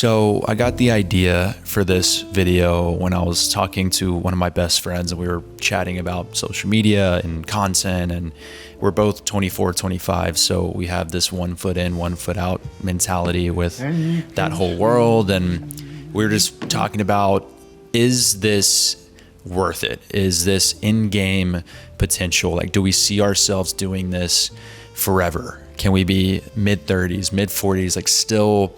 So I got the idea for this video when I was talking to one of my best friends, and we were chatting about social media and content, and we're both 24, 25. So we have this 1 foot in, 1 foot out mentality with that whole world. And we were just talking about, is this worth it? Is this in-game potential? Like, do we see ourselves doing this forever? Can we be mid-30s, mid-40s, like still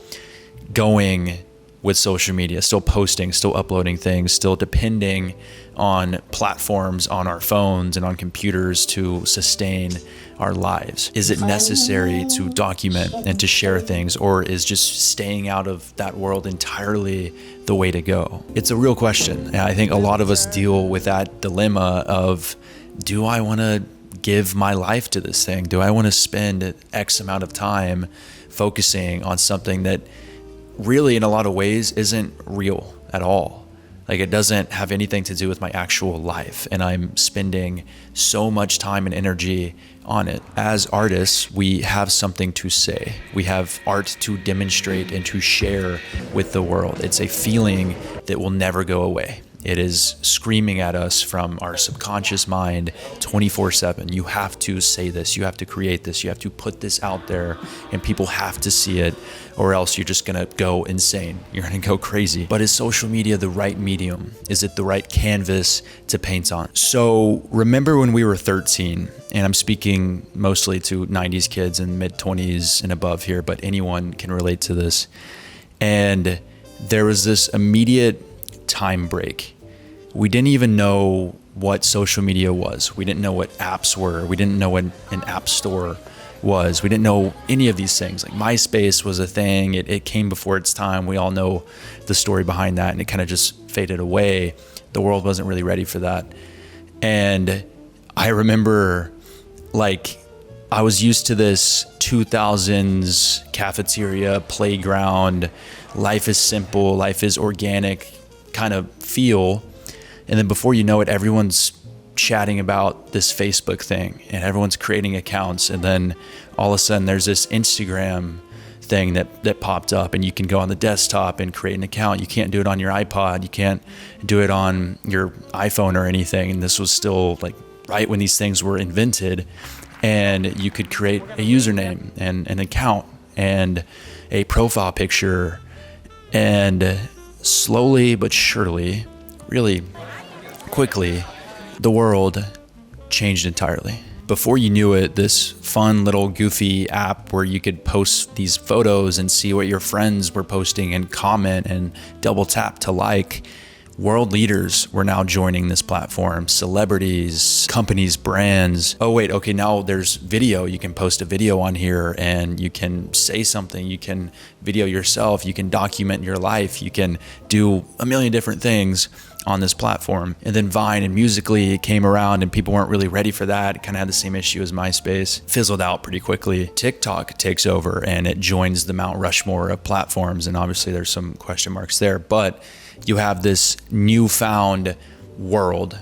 going with social media, still posting, still uploading things, still depending on platforms on our phones and on computers to sustain our lives? Is it necessary to document and to share things, or is just staying out of that world entirely the way to go? It's a real question. And I think a lot of us deal with that dilemma of, do I want to give my life to this thing? Do I want to spend X amount of time focusing on something that really in a lot of ways isn't real at all? Like, it doesn't have anything to do with my actual life, and I'm spending so much time and energy on it. As artists, we have something to say. We have art to demonstrate and to share with the world. It's a feeling that will never go away. It is screaming at us from our subconscious mind 24/7. You have to say this, you have to create this, you have to put this out there, and people have to see it, or else you're just gonna go insane. You're gonna go crazy. But is social media the right medium? Is it the right canvas to paint on? So remember when we were 13, and I'm speaking mostly to 90s kids and mid-20s and above here, but anyone can relate to this. And there was this immediate time break. We didn't even know what social media was. We didn't know what apps were. We didn't know what an app store was. We didn't know any of these things. Like, MySpace was a thing. It came before its time. We all know the story behind that, and it kind of just faded away. The world wasn't really ready for that. And I remember, like, I was used to this 2000s cafeteria, playground, life is simple, life is organic kind of feel. And then before you know it, everyone's chatting about this Facebook thing, and everyone's creating accounts. And then all of a sudden there's this Instagram thing that popped up, and you can go on the desktop and create an account. You can't do it on your iPod. You can't do it on your iPhone or anything. And this was still like right when these things were invented, and you could create a username and an account and a profile picture. And slowly but surely, really quickly, the world changed entirely. Before you knew it, this fun little goofy app where you could post these photos and see what your friends were posting and comment and double tap to like. World leaders were now joining this platform. Celebrities, companies, brands. Oh wait, okay, now there's video. You can post a video on here, and you can say something. You can video yourself. You can document your life. You can do a million different things on this platform. And then Vine and Musical.ly came around, and people weren't really ready for that. It kind of had the same issue as MySpace. Fizzled out pretty quickly. TikTok takes over, and it joins the Mount Rushmore of platforms. And obviously there's some question marks there, but you have this newfound world,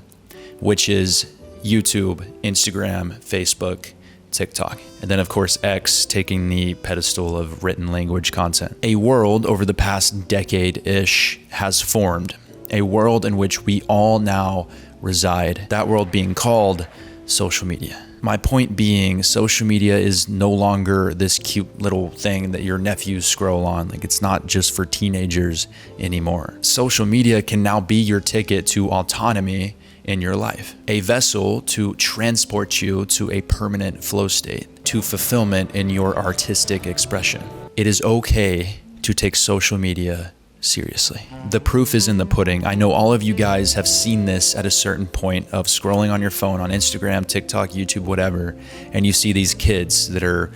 which is YouTube, Instagram, Facebook, TikTok. And then of course X taking the pedestal of written language content. A world over the past decade-ish has formed. A world in which we all now reside. That world being called social media. My point being, social media is no longer this cute little thing that your nephews scroll on. Like, it's not just for teenagers anymore. Social media can now be your ticket to autonomy in your life, a vessel to transport you to a permanent flow state, to fulfillment in your artistic expression. It is okay to take social media seriously. The proof is in the pudding. I know all of you guys have seen this at a certain point of scrolling on your phone on Instagram, TikTok, YouTube, whatever, and you see these kids that are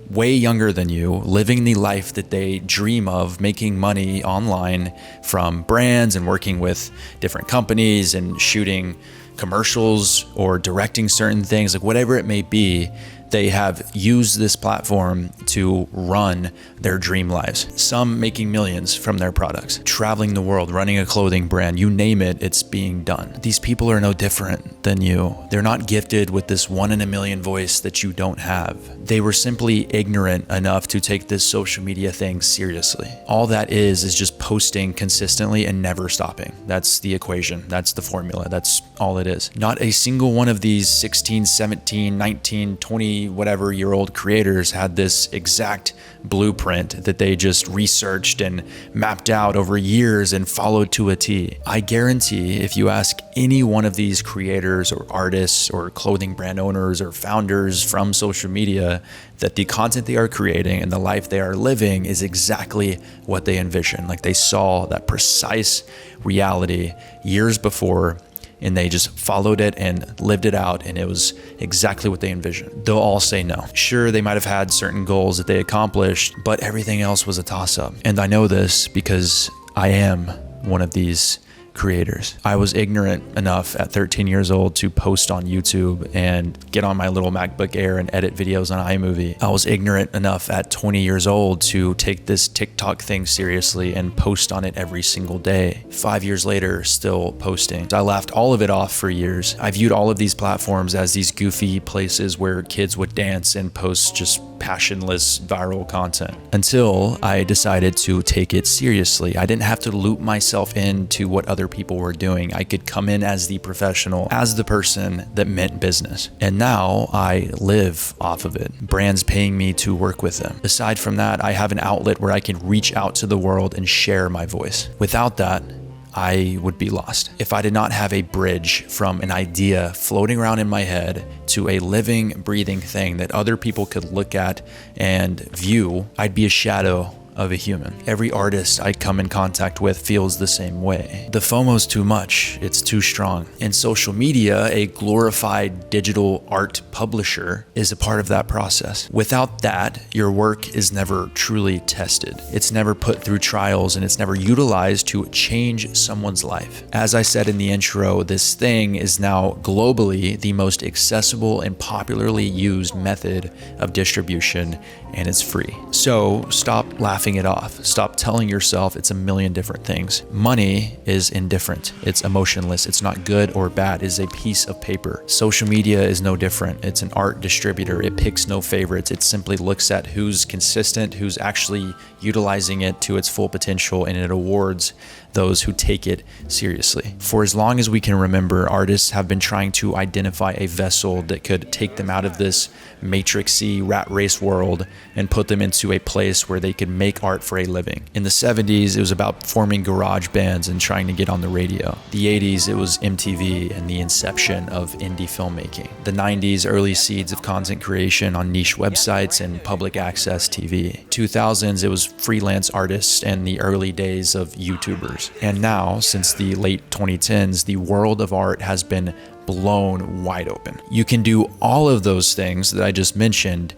way younger than you, living the life that they dream of, making money online from brands and working with different companies and shooting commercials or directing certain things, like whatever it may be. They have used this platform to run their dream lives. Some making millions from their products, traveling the world, running a clothing brand, you name it, it's being done. These people are no different than you. They're not gifted with this 1 in a million voice that you don't have. They were simply ignorant enough to take this social media thing seriously. All that is just posting consistently and never stopping. That's the equation. That's the formula. That's all it is. Not a single one of these 16, 17, 19, 20, whatever year old creators had this exact blueprint that they just researched and mapped out over years and followed to a T. I guarantee if you ask any one of these creators or artists or clothing brand owners or founders from social media that the content they are creating and the life they are living is exactly what they envision. Like they saw that precise reality years before, and they just followed it and lived it out, and it was exactly what they envisioned. They'll all say no. Sure, they might have had certain goals that they accomplished, but everything else was a toss-up. And I know this because I am one of these creators. I was ignorant enough at 13 years old to post on YouTube and get on my little MacBook Air and edit videos on iMovie. I was ignorant enough at 20 years old to take this TikTok thing seriously and post on it every single day. 5 years later, still posting. I laughed all of it off for years. I viewed all of these platforms as these goofy places where kids would dance and post just passionless viral content until I decided to take it seriously. I didn't have to loop myself into what other people were doing. I could come in as the professional, as the person that meant business. And now I live off of it. Brands paying me to work with them. Aside from that, I have an outlet where I can reach out to the world and share my voice. Without that, I would be lost. If I did not have a bridge from an idea floating around in my head to a living, breathing thing that other people could look at and view, I'd be a shadow of a human. Every artist I come in contact with feels the same way. The FOMO's too much, it's too strong. In social media, a glorified digital art publisher is a part of that process. Without that, your work is never truly tested. It's never put through trials and it's never utilized to change someone's life. As I said in the intro, this thing is now globally the most accessible and popularly used method of distribution, and it's free. So stop laughing it off. Stop telling yourself it's a million different things. Money is indifferent. It's emotionless. It's not good or bad. It's a piece of paper. Social media is no different. It's an art distributor. It picks no favorites. It simply looks at who's consistent, who's actually utilizing it to its full potential, and it awards those who take it seriously. For as long as we can remember, artists have been trying to identify a vessel that could take them out of this matrixy rat race world and put them into a place where they could make art for a living. In the 70s, it was about forming garage bands and trying to get on the radio. The 80s, it was MTV and the inception of indie filmmaking. The 90s, early seeds of content creation on niche websites and public access TV. 2000s, it was freelance artists and the early days of YouTubers. And now, since the late 2010s, the world of art has been blown wide open. You can do all of those things that I just mentioned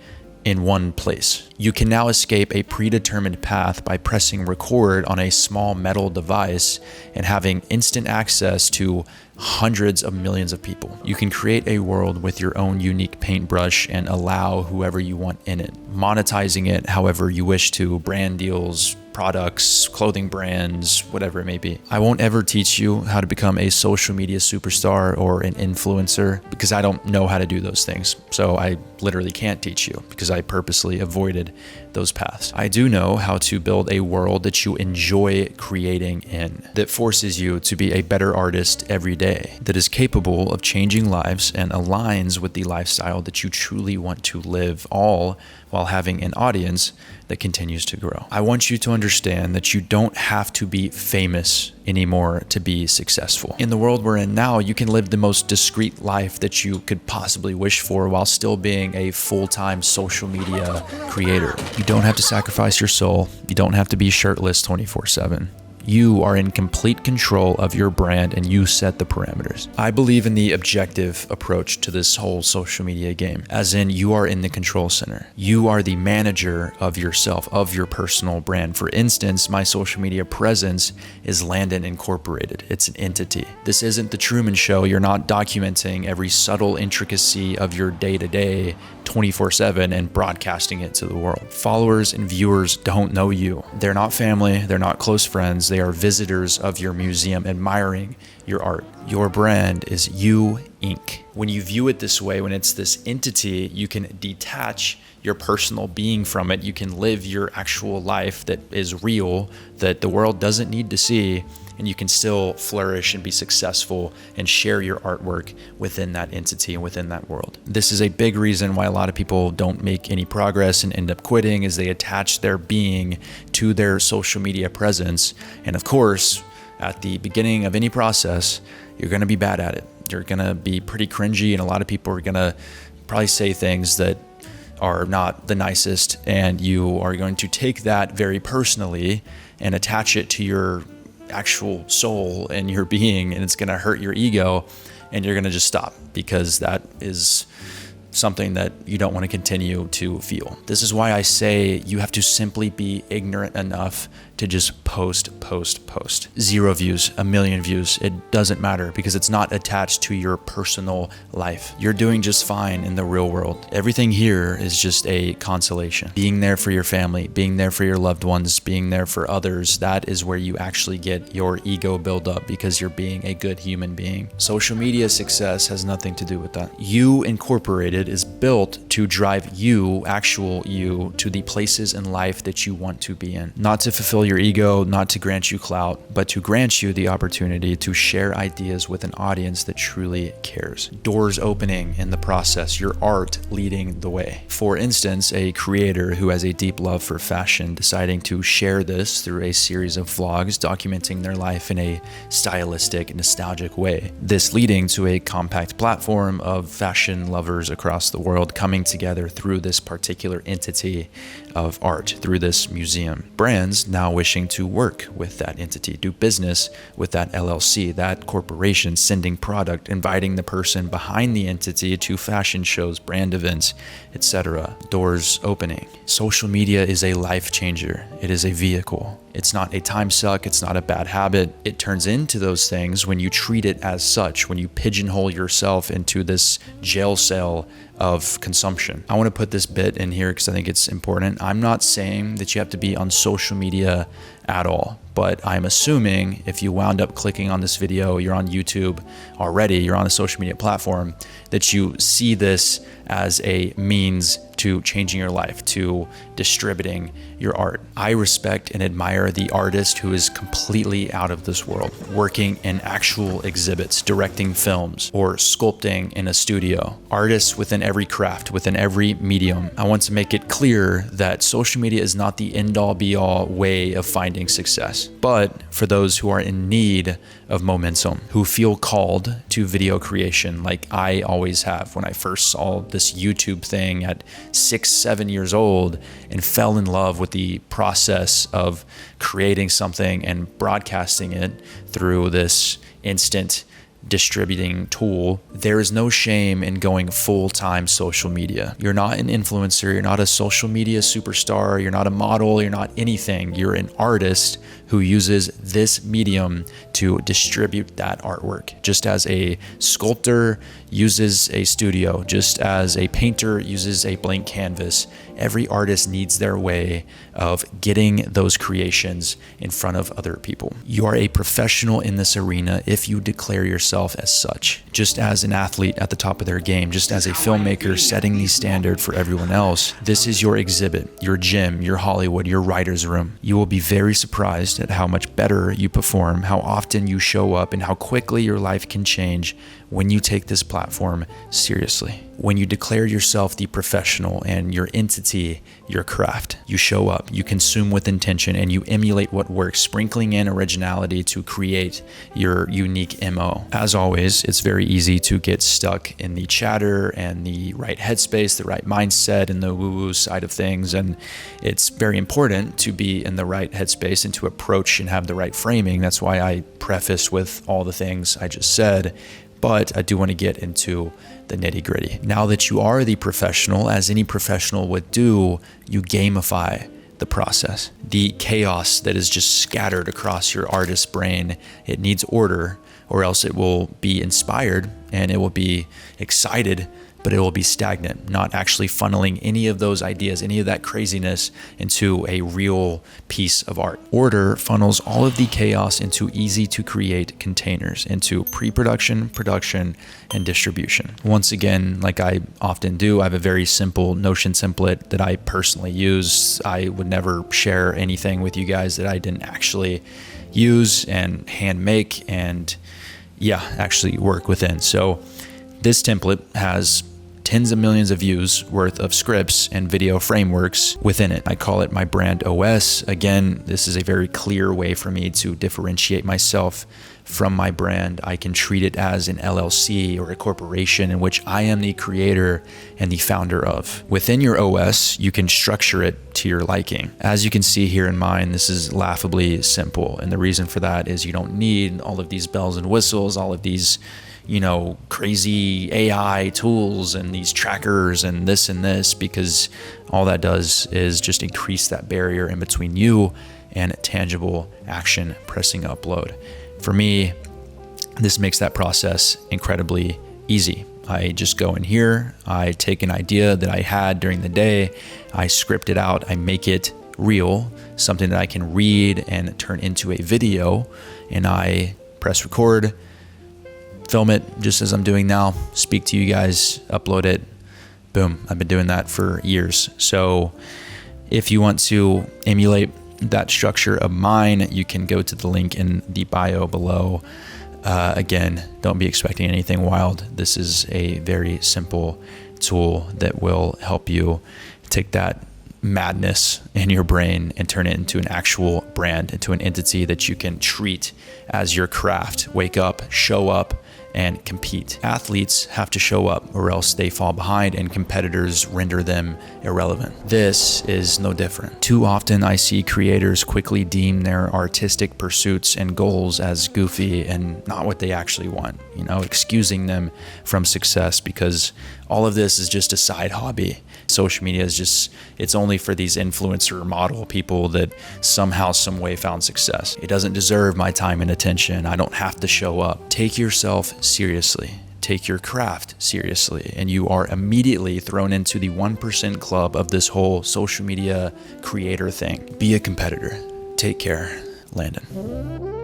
in one place. You can now escape a predetermined path by pressing record on a small metal device and having instant access to hundreds of millions of people. You can create a world with your own unique paintbrush and allow whoever you want in it, monetizing it however you wish to, brand deals, products, clothing brands, whatever it may be. I won't ever teach you how to become a social media superstar or an influencer because I don't know how to do those things. So I literally can't teach you because I purposely avoided those paths. I do know how to build a world that you enjoy creating in, that forces you to be a better artist every day, that is capable of changing lives and aligns with the lifestyle that you truly want to live, all while having an audience that continues to grow. I want you to understand that you don't have to be famous anymore to be successful. In the world we're in now, you can live the most discreet life that you could possibly wish for while still being a full-time social media creator. You don't have to sacrifice your soul. You don't have to be shirtless 24/7. You are in complete control of your brand and you set the parameters. I believe in the objective approach to this whole social media game, as in you are in the control center. You are the manager of yourself, of your personal brand. For instance, my social media presence is Landon Incorporated. It's an entity. This isn't the Truman Show. You're not documenting every subtle intricacy of your day-to-day 24/7 and broadcasting it to the world. Followers and viewers don't know you. They're not family. They're not close friends. They are visitors of your museum admiring your art. Your brand is You Inc. When you view it this way, when it's this entity, you can detach your personal being from it. You can live your actual life that is real, that the world doesn't need to see, and you can still flourish and be successful and share your artwork within that entity and within that world. This is a big reason why a lot of people don't make any progress and end up quitting, is they attach their being to their social media presence. And of course, at the beginning of any process, you're going to be bad at it. You're going to be pretty cringy, and a lot of people are going to probably say things that are not the nicest, and you are going to take that very personally and attach it to your actual soul and your being, and it's going to hurt your ego, and you're going to just stop, because that is something that you don't want to continue to feel. This is why I say you have to simply be ignorant enough to just post. 0 views, 1 million views, it doesn't matter, because it's not attached to your personal life. You're doing just fine in the real world. Everything here is just a consolation. Being there for your family, being there for your loved ones, being there for others, that is where you actually get your ego build up, because you're being a good human being. Social media success has nothing to do with that. You Incorporated is built to drive you, actual you, to the places in life that you want to be in. Not to fulfill your ego, not to grant you clout, but to grant you the opportunity to share ideas with an audience that truly cares. Doors opening in the process, your art leading the way. For instance, a creator who has a deep love for fashion deciding to share this through a series of vlogs documenting their life in a stylistic, nostalgic way. This leading to a compact platform of fashion lovers across the world coming together through this particular entity of art, through this museum. Brands now wishing to work with that entity, do business with that LLC, that corporation, sending product, inviting the person behind the entity to fashion shows, brand events, etc. Doors opening. Social media is a life changer. It is a vehicle. It's not a time suck. It's not a bad habit. It turns into those things when you treat it as such, when you pigeonhole yourself into this jail cell of consumption. I want to put this bit in here because I think it's important. I'm not saying that you have to be on social media at all, but I'm assuming if you wound up clicking on this video, you're on YouTube already, you're on a social media platform, that you see this as a means to changing your life, to distributing your art. I respect and admire the artist who is completely out of this world, working in actual exhibits, directing films, or sculpting in a studio. Artists within every craft, within every medium. I want to make it clear that social media is not the end-all be-all way of finding success. But for those who are in need of momentum, who feel called to video creation like I always have when I first saw this YouTube thing at 6-7 years old and fell in love with the process of creating something and broadcasting it through this instant distributing tool. There is no shame in going full-time social media. You're not an influencer, you're not a social media superstar, you're not a model, you're not anything. You're an artist who uses this medium to distribute that artwork. Just as a sculptor uses a studio, just as a painter uses a blank canvas, every artist needs their way of getting those creations in front of other people. You are a professional in this arena if you declare yourself as such. Just as an athlete at the top of their game, just as a filmmaker setting the standard for everyone else, this is your exhibit, your gym, your Hollywood, your writer's room. You will be very surprised at how much better you perform, how often you show up, and how quickly your life can change when you take this platform seriously. when you declare yourself the professional and your entity, your craft, you show up, you consume with intention, and you emulate what works, sprinkling in originality to create your unique MO. As always, it's very easy to get stuck in the chatter and the right headspace, the right mindset, and the woo-woo side of things. And it's very important to be in the right headspace and to approach and have the right framing. That's why I preface with all the things I just said. But I do want to get into the nitty gritty. Now that you are the professional, as any professional would do, you gamify the process. The chaos that is just scattered across your artist's brain, it needs order, or else it will be inspired and it will be excited, but it will be stagnant, not actually funneling any of those ideas, any of that craziness into a real piece of art. Order funnels all of the chaos into easy to create containers, into pre-production, production, and distribution. Once again, like I often do, I have a very simple Notion template that I personally use. I would never share anything with you guys that I didn't actually use and hand make and actually work within. So this template has tens of millions of views worth of scripts and video frameworks within it. I call it my brand OS. Again, this is a very clear way for me to differentiate myself from my brand. I can treat it as an LLC or a corporation in which I am the creator and the founder of. Within your OS, you can structure it to your liking. As you can see here in mine, this is laughably simple. And the reason for that is you don't need all of these bells and whistles, all of these crazy AI tools and these trackers and this, because all that does is just increase that barrier in between you and tangible action, pressing upload. For me, this makes that process incredibly easy. I just go in here, I take an idea that I had during the day, I script it out, I make it real, something that I can read and turn into a video, and I press record, film it just as I'm doing now, speak to you guys, upload it, boom. I've been doing that for years. So if you want to emulate that structure of mine, you can go to the link in the bio below. Again, don't be expecting anything wild. This is a very simple tool that will help you take that madness in your brain and turn it into an actual brand, into an entity that you can treat as your craft. Wake up, show up, and compete. Athletes have to show up or else they fall behind and competitors render them irrelevant. This is no different. Too often I see creators quickly deem their artistic pursuits and goals as goofy and not what they actually want, excusing them from success because all of this is just a side hobby. Social media is it's only for these influencer model people that somehow, some way found success. It doesn't deserve my time and attention. I don't have to show up. Take yourself seriously. Take your craft seriously, and you are immediately thrown into the 1% club of this whole social media creator thing. Be a competitor. Take care, Landon.